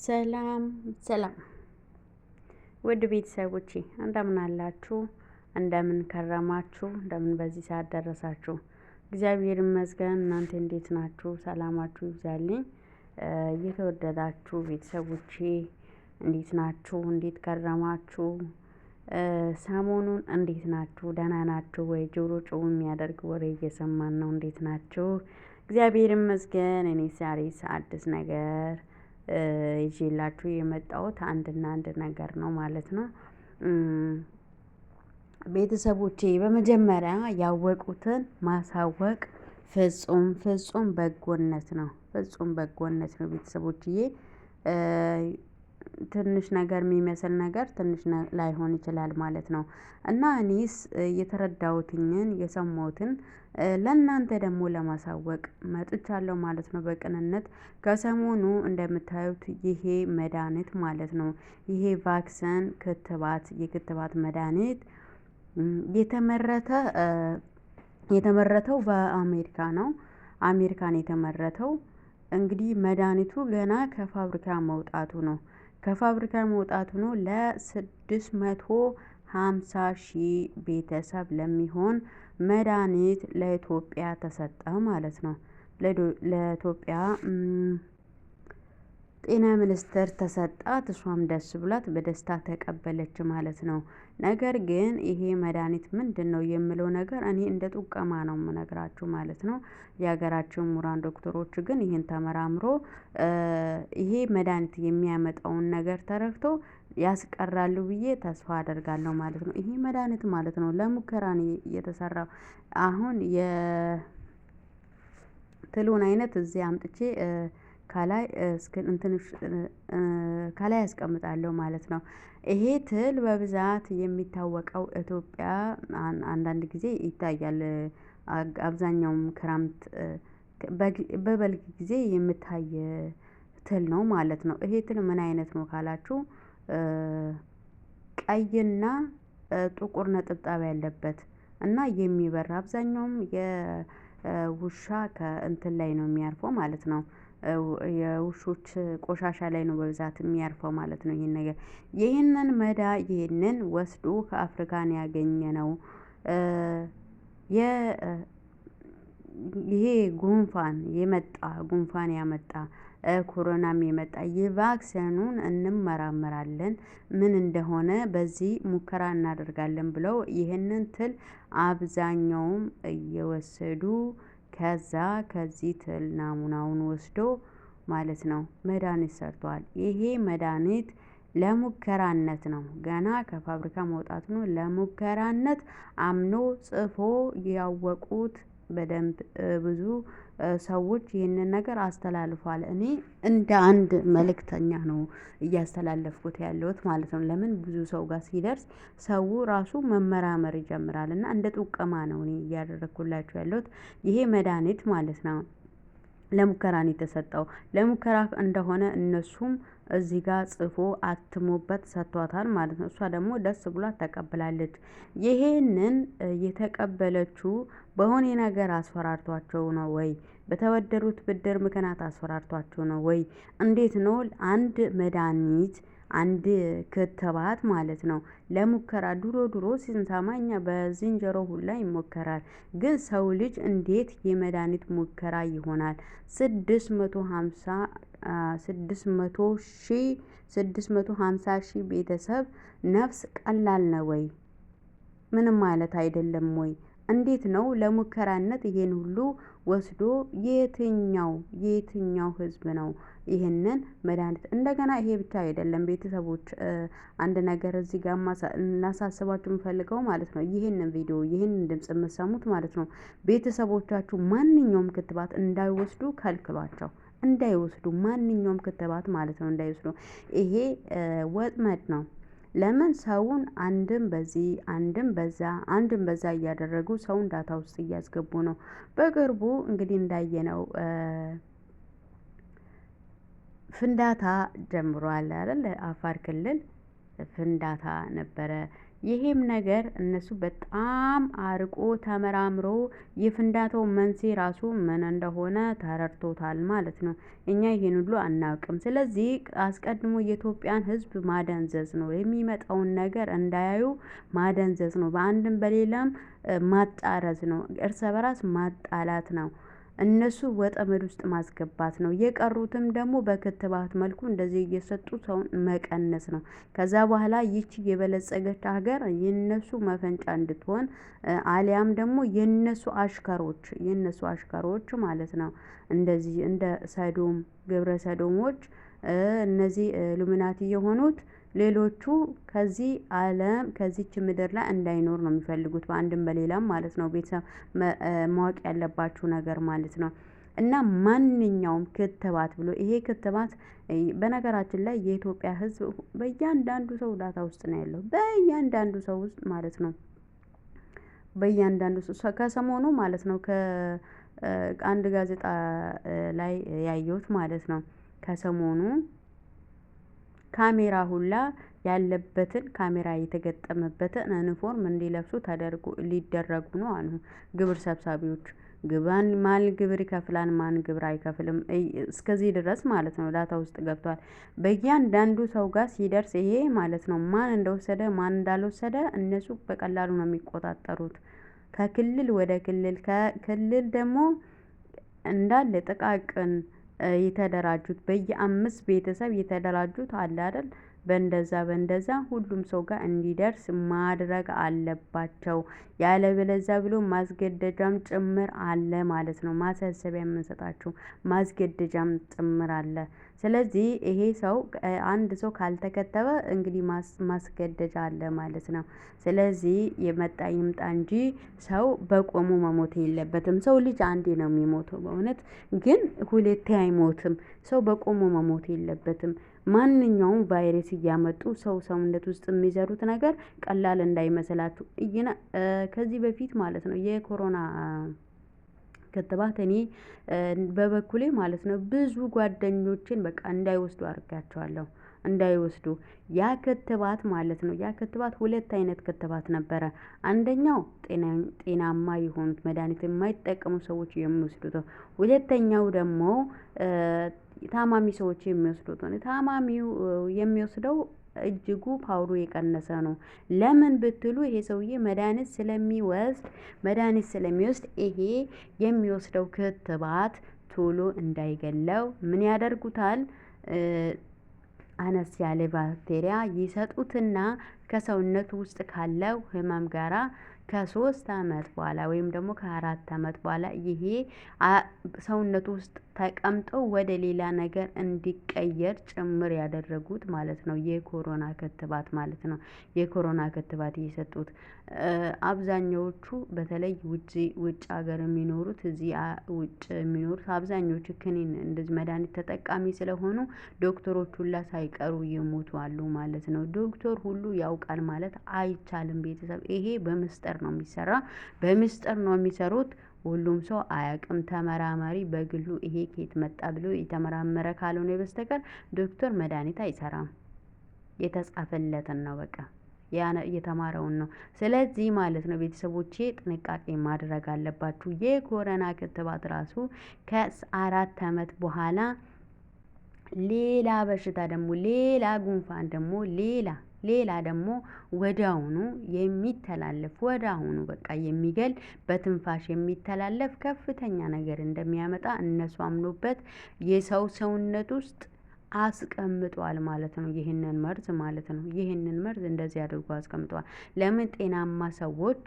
ሰላም ሰላም ውድ ቤተሰቦቼ እንደምን አላችሁ? እንደምን ከረማችሁ? እንደምን በዚህ ሰዓት ደረሳችሁ? እግዚአብሔር ይመስገን። እናንተ እንዴት ናችሁ? ሰላማችሁ ይብዛልኝ። የተወደዳችሁ ቤተሰቦቼ እንዴት ናችሁ? እንዴት ከረማችሁ? ሰሞኑን እንዴት ናችሁ? ደህና ናችሁ ወይ? ጆሮ ጭው የሚያደርግ ወሬ እየሰማን ነው። እንዴት ናችሁ? እግዚአብሔር ይመስገን። እኔ ዛሬስ አዲስ ነገር ይዤላችሁ የመጣሁት አንድና አንድ ነገር ነው ማለት ነው። ቤተሰቦቼ በመጀመሪያ ያወቁትን ማሳወቅ ፍጹም ፍጹም በጎነት ነው። ፍጹም በጎነት ነው ቤተሰቦችዬ። ትንሽ ነገር የሚመስል ነገር ትንሽ ላይሆን ይችላል ማለት ነው። እና እኔስ የተረዳሁትኝን የሰማሁትን ለእናንተ ደግሞ ለማሳወቅ መጥቻለሁ ማለት ነው። በቅንነት ከሰሞኑ እንደምታዩት ይሄ መድሃኒት ማለት ነው። ይሄ ቫክሰን ክትባት የክትባት መድሃኒት የተመረተው በአሜሪካ ነው። አሜሪካን የተመረተው እንግዲህ መድሃኒቱ ገና ከፋብሪካ መውጣቱ ነው። ከፋብሪካ መውጣቱ ነው። ለ650,000 ቤተሰብ ለሚሆን መድሃኒት ለኢትዮጵያ ተሰጠ ማለት ነው። ለኢትዮጵያ ጤና ሚኒስቴር ተሰጣት። እሷም ደስ ብሏት በደስታ ተቀበለች ማለት ነው። ነገር ግን ይሄ መድሃኒት ምንድነው የምለው ነገር እኔ እንደ ጥቆማ ነው የምነግራችሁ ማለት ነው። የሀገራችን ምሁራን ዶክተሮች ግን ይሄን ተመራምሮ ይሄ መድሃኒት የሚያመጣውን ነገር ተረድቶ ያስቀራሉ ብዬ ተስፋ አደርጋለሁ ማለት ነው። ይሄ መድሃኒት ማለት ነው ለሙከራ ነው የተሰራው። አሁን የትሉን አይነት እዚህ አምጥቼ ከላይ ከላይ አስቀምጣለሁ ማለት ነው። ይሄ ትል በብዛት የሚታወቀው ኢትዮጵያ አንዳንድ ጊዜ ይታያል። አብዛኛውም ክረምት በበልግ ጊዜ የምታይ ትል ነው ማለት ነው። ይሄ ትል ምን አይነት ነው ካላችሁ ቀይና ጥቁር ነጥብጣብ ያለበት እና የሚበር አብዛኛውም የውሻ ከእንትን ላይ ነው የሚያርፈው ማለት ነው። የውሾች ቆሻሻ ላይ ነው በብዛት የሚያርፈው ማለት ነው። ይሄን ነገር ይሄንን ወስዶ ከአፍሪካን ያገኘነው የ ይሄ ጉንፋን ያመጣ ኮሮናም የመጣ የቫክሰኑን እንመራመራለን ምን እንደሆነ በዚህ ሙከራ እናደርጋለን ብለው ይህንን ትል አብዛኛውም እየወሰዱ ከዚህ ትል ናሙናውን ወስዶ ማለት ነው መድሃኒት ሰርቷል። ይሄ መድሃኒት ለሙከራነት ነው። ገና ከፋብሪካ መውጣት ነው። ለሙከራነት አምኖ ጽፎ ያወቁት በደንብ ብዙ ሰዎች ይህንን ነገር አስተላልፏል። እኔ እንደ አንድ መልእክተኛ ነው እያስተላለፍኩት ያለሁት ማለት ነው። ለምን ብዙ ሰው ጋር ሲደርስ ሰው ራሱ መመራመር ይጀምራል እና እንደ ጥቆማ ነው እኔ እያደረኩላችሁ ያለሁት። ይሄ መድሃኒት ማለት ነው ለሙከራ ነው የተሰጠው። ለሙከራ እንደሆነ እነሱም እዚህ ጋር ጽፎ አትሞበት ሰጥቷታል ማለት ነው። እሷ ደግሞ ደስ ብሏት ተቀብላለች። ይሄንን የተቀበለችው በሆነ ነገር አስፈራርቷቸው ነው ወይ? በተበደሩት ብድር ምክንያት አስፈራርቷቸው ነው ወይ? እንዴት ነው አንድ መድሃኒት አንድ ክትባት ማለት ነው ለሙከራ ድሮ ስንሰማ እኛ በዝንጀሮ ሁላ ይሞከራል። ግን ሰው ልጅ እንዴት የመድሃኒት ሙከራ ይሆናል? 650,000 ቤተሰብ ነፍስ ቀላል ነው ወይ? ምንም ማለት አይደለም ወይ? እንዴት ነው ለሙከራነት ይሄን ሁሉ ወስዶ የትኛው ህዝብ ነው ይሄንን መድሃኒት? እንደገና ይሄ ብቻ አይደለም ቤተሰቦች፣ አንድ ነገር እዚህ ጋር እናሳስባችሁ የምፈልገው ማለት ነው ይሄንን ቪዲዮ ይሄንን ድምጽ የምትሰሙት ማለት ነው ቤተሰቦቻችሁ ማንኛውም ክትባት እንዳይወስዱ ከልክሏቸው። እንዳይወስዱ ማንኛውም ክትባት ማለት ነው እንዳይወስዱ። ይሄ ወጥመድ ነው። ለምን ሰውን አንድም በዚህ አንድም በዛ እያደረጉ ሰውን ዳታ ውስጥ እያስገቡ ነው። በቅርቡ እንግዲህ እንዳየነው ፍንዳታ ጀምሯል አይደል? አፋር ክልል ፍንዳታ ነበረ። ይሄም ነገር እነሱ በጣም አርቆ ተመራምሮ የፍንዳታው መንስኤ ራሱ ምን እንደሆነ ተረድቶታል ማለት ነው። እኛ ይሄን ሁሉ አናውቅም። ስለዚህ አስቀድሞ የኢትዮጵያን ሕዝብ ማደንዘዝ ነው፣ የሚመጣውን ነገር እንዳያዩ ማደንዘዝ ነው፣ በአንድም በሌላም ማጣረዝ ነው፣ እርስ በራስ ማጣላት ነው። እነሱ ወጠመድ ውስጥ ማስገባት ነው። የቀሩትም ደግሞ በክትባት መልኩ እንደዚህ እየሰጡ ሰውን መቀነስ ነው። ከዛ በኋላ ይቺ የበለጸገች ሀገር የነሱ መፈንጫ እንድትሆን አሊያም ደግሞ የነሱ አሽከሮች ማለት ነው። እንደዚህ እንደ ሰዶም ግብረ ሰዶሞች እነዚህ ሉሚናቲ የሆኑት ሌሎቹ ከዚህ ዓለም ከዚች ምድር ላይ እንዳይኖር ነው የሚፈልጉት በአንድም በሌላም ማለት ነው። ቤተሰብ ማወቅ ያለባችሁ ነገር ማለት ነው። እና ማንኛውም ክትባት ብሎ ይሄ ክትባት በነገራችን ላይ የኢትዮጵያ ሕዝብ በእያንዳንዱ ሰው ዳታ ውስጥ ነው ያለው፣ በእያንዳንዱ ሰው ውስጥ ማለት ነው። በእያንዳንዱ ሰው ከሰሞኑ ማለት ነው ከአንድ ጋዜጣ ላይ ያየሁት ማለት ነው። ከሰሞኑ ካሜራ ሁላ ያለበትን ካሜራ የተገጠመበትን ዩኒፎርም እንዲለብሱ ሊደረጉ ነው አሉ ግብር ሰብሳቢዎች። ማን ግብር ይከፍላል ማን ግብር አይከፍልም እስከዚህ ድረስ ማለት ነው ዳታ ውስጥ ገብቷል። በእያንዳንዱ ሰው ጋር ሲደርስ ይሄ ማለት ነው ማን እንደወሰደ ማን እንዳልወሰደ እነሱ በቀላሉ ነው የሚቆጣጠሩት። ከክልል ወደ ክልል ከክልል ደግሞ እንዳለ ጥቃቅን የተደራጁት በየ5 ቤተሰብ የተደራጁት አለ አይደል? በእንደዛ ሁሉም ሰው ጋር እንዲደርስ ማድረግ አለባቸው። ያለበለዚያ ብሎ ማስገደጃም ጭምር አለ ማለት ነው። ማሳሰቢያ የምንሰጣቸው ማስገደጃም ጭምር አለ። ስለዚህ ይሄ ሰው አንድ ሰው ካልተከተበ እንግዲህ ማስገደጃ አለ ማለት ነው። ስለዚህ የመጣ ይምጣ እንጂ ሰው በቆሙ መሞት የለበትም። ሰው ልጅ አንዴ ነው የሚሞተው በእውነት ግን ሁለቴ አይሞትም። ሰው በቆሙ መሞት የለበትም። ማንኛውም ቫይረስ እያመጡ ሰው ሰውነት ውስጥ የሚዘሩት ነገር ቀላል እንዳይመስላችሁ። ከዚህ በፊት ማለት ነው የኮሮና ክትባት እኔ በበኩሌ ማለት ነው ብዙ ጓደኞችን በቃ እንዳይወስዱ አድርጋቸዋለሁ። እንዳይወስዱ ያ ክትባት ማለት ነው ያ ክትባት 2 አይነት ክትባት ነበረ። አንደኛው ጤናማ የሆኑት መድኃኒት የማይጠቀሙ ሰዎች የሚወስዱት ነው። ሁለተኛው ደግሞ ታማሚ ሰዎች የሚወስዱት ነው። ታማሚው የሚወስደው እጅጉ ፓወሩ የቀነሰ ነው። ለምን ብትሉ ይሄ ሰውዬ መድኃኒት ስለሚወስድ ይሄ የሚወስደው ክትባት ቶሎ እንዳይገለው ምን ያደርጉታል? አነስ ያለ ባክቴሪያ ይሰጡትና ከሰውነቱ ውስጥ ካለው ህመም ጋራ ከ3 አመት በኋላ ወይም ደግሞ ከ4 አመት በኋላ ይሄ ሰውነቱ ውስጥ ተቀምጦ ወደ ሌላ ነገር እንዲቀየር ጭምር ያደረጉት ማለት ነው። የኮሮና ክትባት ማለት ነው። የኮሮና ክትባት የሰጡት አብዛኛዎቹ በተለይ ውጭ ሀገር የሚኖሩት እዚህ ውጭ የሚኖሩት አብዛኞቹ ክኒን እንደዚህ መድኃኒት ተጠቃሚ ስለሆኑ ዶክተሮች ሁላ ሳይቀሩ ይሞቱ አሉ ማለት ነው። ዶክተር ሁሉ ያውቃል ማለት አይቻልም። ቤተሰብ ይሄ በምስጢር ነው የሚሰራ፣ በምስጢር ነው የሚሰሩት። ሁሉም ሰው አያውቅም። ተመራማሪ በግሉ ይሄ ከየት መጣ ብሎ የተመራመረ ካልሆነ በስተቀር ዶክተር መድኃኒት አይሰራም። የተጻፈለትን ነው በቃ የተማረውን ነው። ስለዚህ ማለት ነው ቤተሰቦቼ ጥንቃቄ ማድረግ አለባችሁ። የኮሮና ክትባት ራሱ ከ4 አመት በኋላ ሌላ በሽታ ደግሞ ሌላ ጉንፋን ደግሞ ሌላ ደግሞ ወዲያውኑ የሚተላለፍ ወዲያውኑ በቃ የሚገል በትንፋሽ የሚተላለፍ ከፍተኛ ነገር እንደሚያመጣ እነሱ አምኖበት የሰው ሰውነት ውስጥ አስቀምጧል ማለት ነው። ይህንን መርዝ ማለት ነው። ይህንን መርዝ እንደዚህ አድርጎ አስቀምጧል። ለምን ጤናማ ሰዎች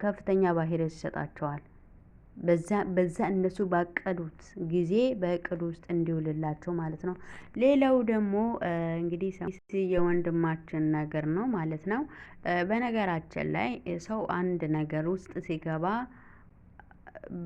ከፍተኛ ቫይረስ ይሰጣቸዋል። በዛ እነሱ ባቀዱት ጊዜ በእቅዱ ውስጥ እንዲውልላቸው ማለት ነው። ሌላው ደግሞ እንግዲህ የወንድማችን ነገር ነው ማለት ነው። በነገራችን ላይ ሰው አንድ ነገር ውስጥ ሲገባ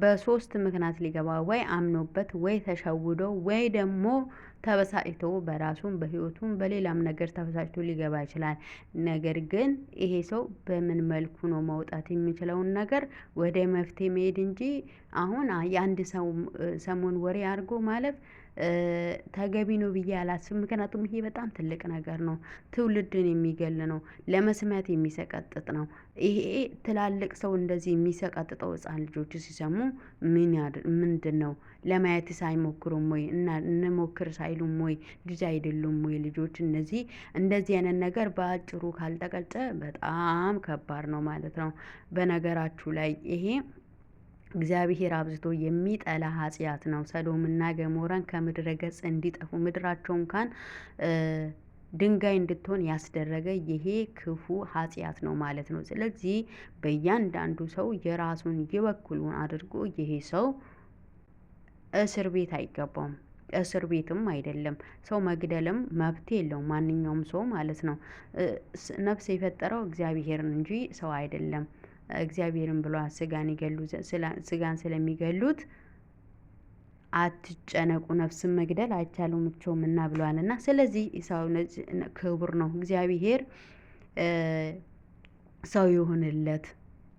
በ3 ምክንያት ሊገባ ወይ አምኖበት ወይ ተሸውዶ ወይ ደግሞ ተበሳጭቶ በራሱም በህይወቱም በሌላም ነገር ተበሳጭቶ ሊገባ ይችላል። ነገር ግን ይሄ ሰው በምን መልኩ ነው መውጣት የሚችለውን ነገር ወደ መፍትሄ መሄድ እንጂ አሁን የአንድ ሰው ሰሞን ወሬ አድርጎ ማለፍ ተገቢ ነው ብዬ አላስብም። ምክንያቱም ይሄ በጣም ትልቅ ነገር ነው፣ ትውልድን የሚገል ነው፣ ለመስማት የሚሰቀጥጥ ነው። ይሄ ትላልቅ ሰው እንደዚህ የሚሰቀጥጠው ህፃን ልጆች ሲሰሙ ምንድን ነው? ለማየትስ አይሞክሩም ወይ? እና እንሞክር ሳይሉም ወይ? ልጅ አይደሉም ወይ ልጆች? እነዚህ እንደዚህ አይነት ነገር በአጭሩ ካልተቀጨ በጣም ከባድ ነው ማለት ነው። በነገራችሁ ላይ ይሄ እግዚአብሔር አብዝቶ የሚጠላ ኃጢአት ነው። ሰዶምና ገሞራን ከምድረ ገጽ እንዲጠፉ ምድራቸው እንኳን ድንጋይ እንድትሆን ያስደረገ ይሄ ክፉ ኃጢአት ነው ማለት ነው። ስለዚህ በእያንዳንዱ ሰው የራሱን የበኩሉን አድርጎ ይሄ ሰው እስር ቤት አይገባውም። እስር ቤትም አይደለም፣ ሰው መግደልም መብት የለውም ማንኛውም ሰው ማለት ነው። ነፍስ የፈጠረው እግዚአብሔርን እንጂ ሰው አይደለም። እግዚአብሔርን ብሎ ስጋን ስለሚገሉት አትጨነቁ፣ ነፍስን መግደል አይቻሉምቸውም እና ብለዋል። እና ስለዚህ ሰው ክቡር ነው። እግዚአብሔር ሰው ይሁንለት፣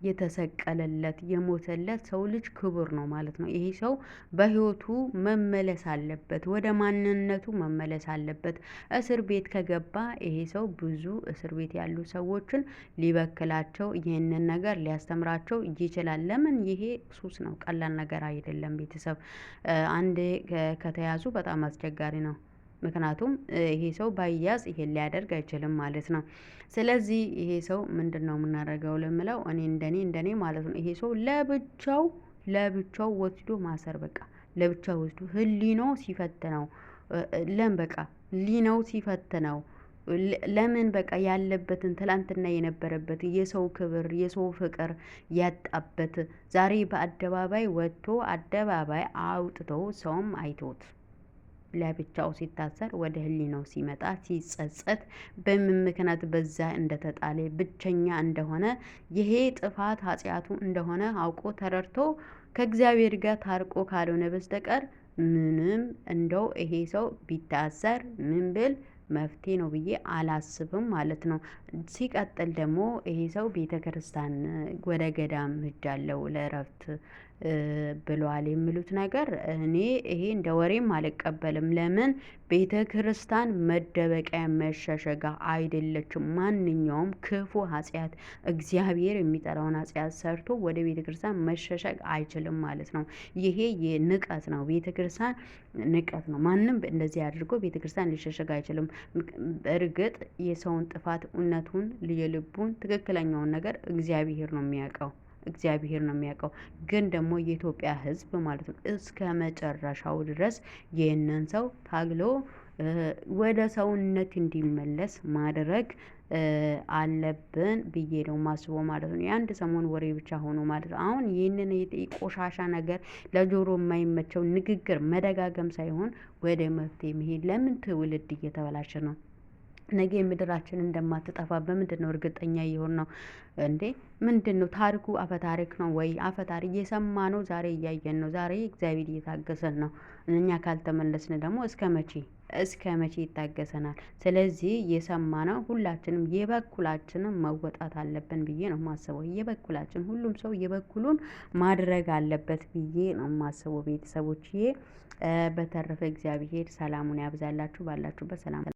የተሰቀለለት የሞተለት ሰው ልጅ ክቡር ነው ማለት ነው። ይሄ ሰው በህይወቱ መመለስ አለበት፣ ወደ ማንነቱ መመለስ አለበት። እስር ቤት ከገባ ይሄ ሰው ብዙ እስር ቤት ያሉ ሰዎችን ሊበክላቸው፣ ይህንን ነገር ሊያስተምራቸው ይችላል። ለምን? ይሄ ሱስ ነው፣ ቀላል ነገር አይደለም። ቤተሰብ አንዴ ከተያዙ በጣም አስቸጋሪ ነው። ምክንያቱም ይሄ ሰው ባይያዝ ይሄን ሊያደርግ አይችልም ማለት ነው። ስለዚህ ይሄ ሰው ምንድነው የምናደርገው ለምለው እኔ እንደኔ ማለት ነው። ይሄ ሰው ለብቻው ወስዶ ማሰር፣ በቃ ለብቻው ወስዶ ህሊናው ሲፈትነው፣ በቃ ህሊናው ሲፈትነው ለምን በቃ ያለበትን ትላንትና የነበረበት የሰው ክብር የሰው ፍቅር ያጣበት ዛሬ በአደባባይ ወጥቶ አደባባይ አውጥተው ሰውም አይቶት ለብቻው ሲታሰር ወደ ህሊናው ሲመጣ ሲጸጸት በምን ምክንያት በዛ እንደተጣለ ብቸኛ እንደሆነ ይሄ ጥፋት ኃጢአቱ እንደሆነ አውቆ ተረድቶ ከእግዚአብሔር ጋር ታርቆ ካልሆነ በስተቀር ምንም እንደው ይሄ ሰው ቢታሰር ምን ብል መፍትሄ ነው ብዬ አላስብም ማለት ነው። ሲቀጥል ደግሞ ይሄ ሰው ቤተ ክርስቲያን ወደ ገዳም ሄጃለሁ ለእረፍት ብለዋል የሚሉት ነገር እኔ ይሄ እንደ ወሬም አልቀበልም። ለምን? ቤተ ክርስቲያን መደበቂያ መሸሸጋ አይደለችም። ማንኛውም ክፉ ኃጢአት እግዚአብሔር የሚጠላውን ኃጢአት ሰርቶ ወደ ቤተ ክርስቲያን መሸሸግ አይችልም ማለት ነው። ይሄ ንቀት ነው፣ ቤተ ክርስቲያን ንቀት ነው። ማንም እንደዚህ አድርጎ ቤተ ክርስቲያን ሊሸሸግ አይችልም። እርግጥ የሰውን ጥፋት እውነቱን የልቡን ትክክለኛውን ነገር እግዚአብሔር ነው የሚያውቀው፣ እግዚአብሔር ነው የሚያውቀው። ግን ደግሞ የኢትዮጵያ ሕዝብ ማለት ነው እስከ መጨረሻው ድረስ ይህንን ሰው ታግሎ ወደ ሰውነት እንዲመለስ ማድረግ አለብን ብዬ ነው ማስበው ማለት ነው። የአንድ ሰሞን ወሬ ብቻ ሆኖ ማለት ነው። አሁን ይህንን ቆሻሻ ነገር ለጆሮ የማይመቸው ንግግር መደጋገም ሳይሆን ወደ መፍትሄ መሄድ። ለምን? ትውልድ እየተበላሸ ነው። ነገ ምድራችን እንደማትጠፋ በምንድነው እርግጠኛ እየሆንነው እንዴ? ምንድነው ታሪኩ? አፈታሪክ ነው ወይ? አፈታሪክ የሰማነው ዛሬ እያየን ነው። ዛሬ እግዚአብሔር እየታገሰን ነው። እኛ ካልተመለስን ደግሞ እስከ መቼ ይታገሰናል? ስለዚህ የሰማነው ሁላችንም የበኩላችንን መወጣት አለብን ብዬ ነው የማስበው። የበኩላችን ሁሉም ሰው የበኩሉን ማድረግ አለበት ብዬ ነው የማስበው ቤተሰቦችዬ። በተረፈ እግዚአብሔር ሰላሙን ያብዛላችሁ። ባላችሁበት ሰላም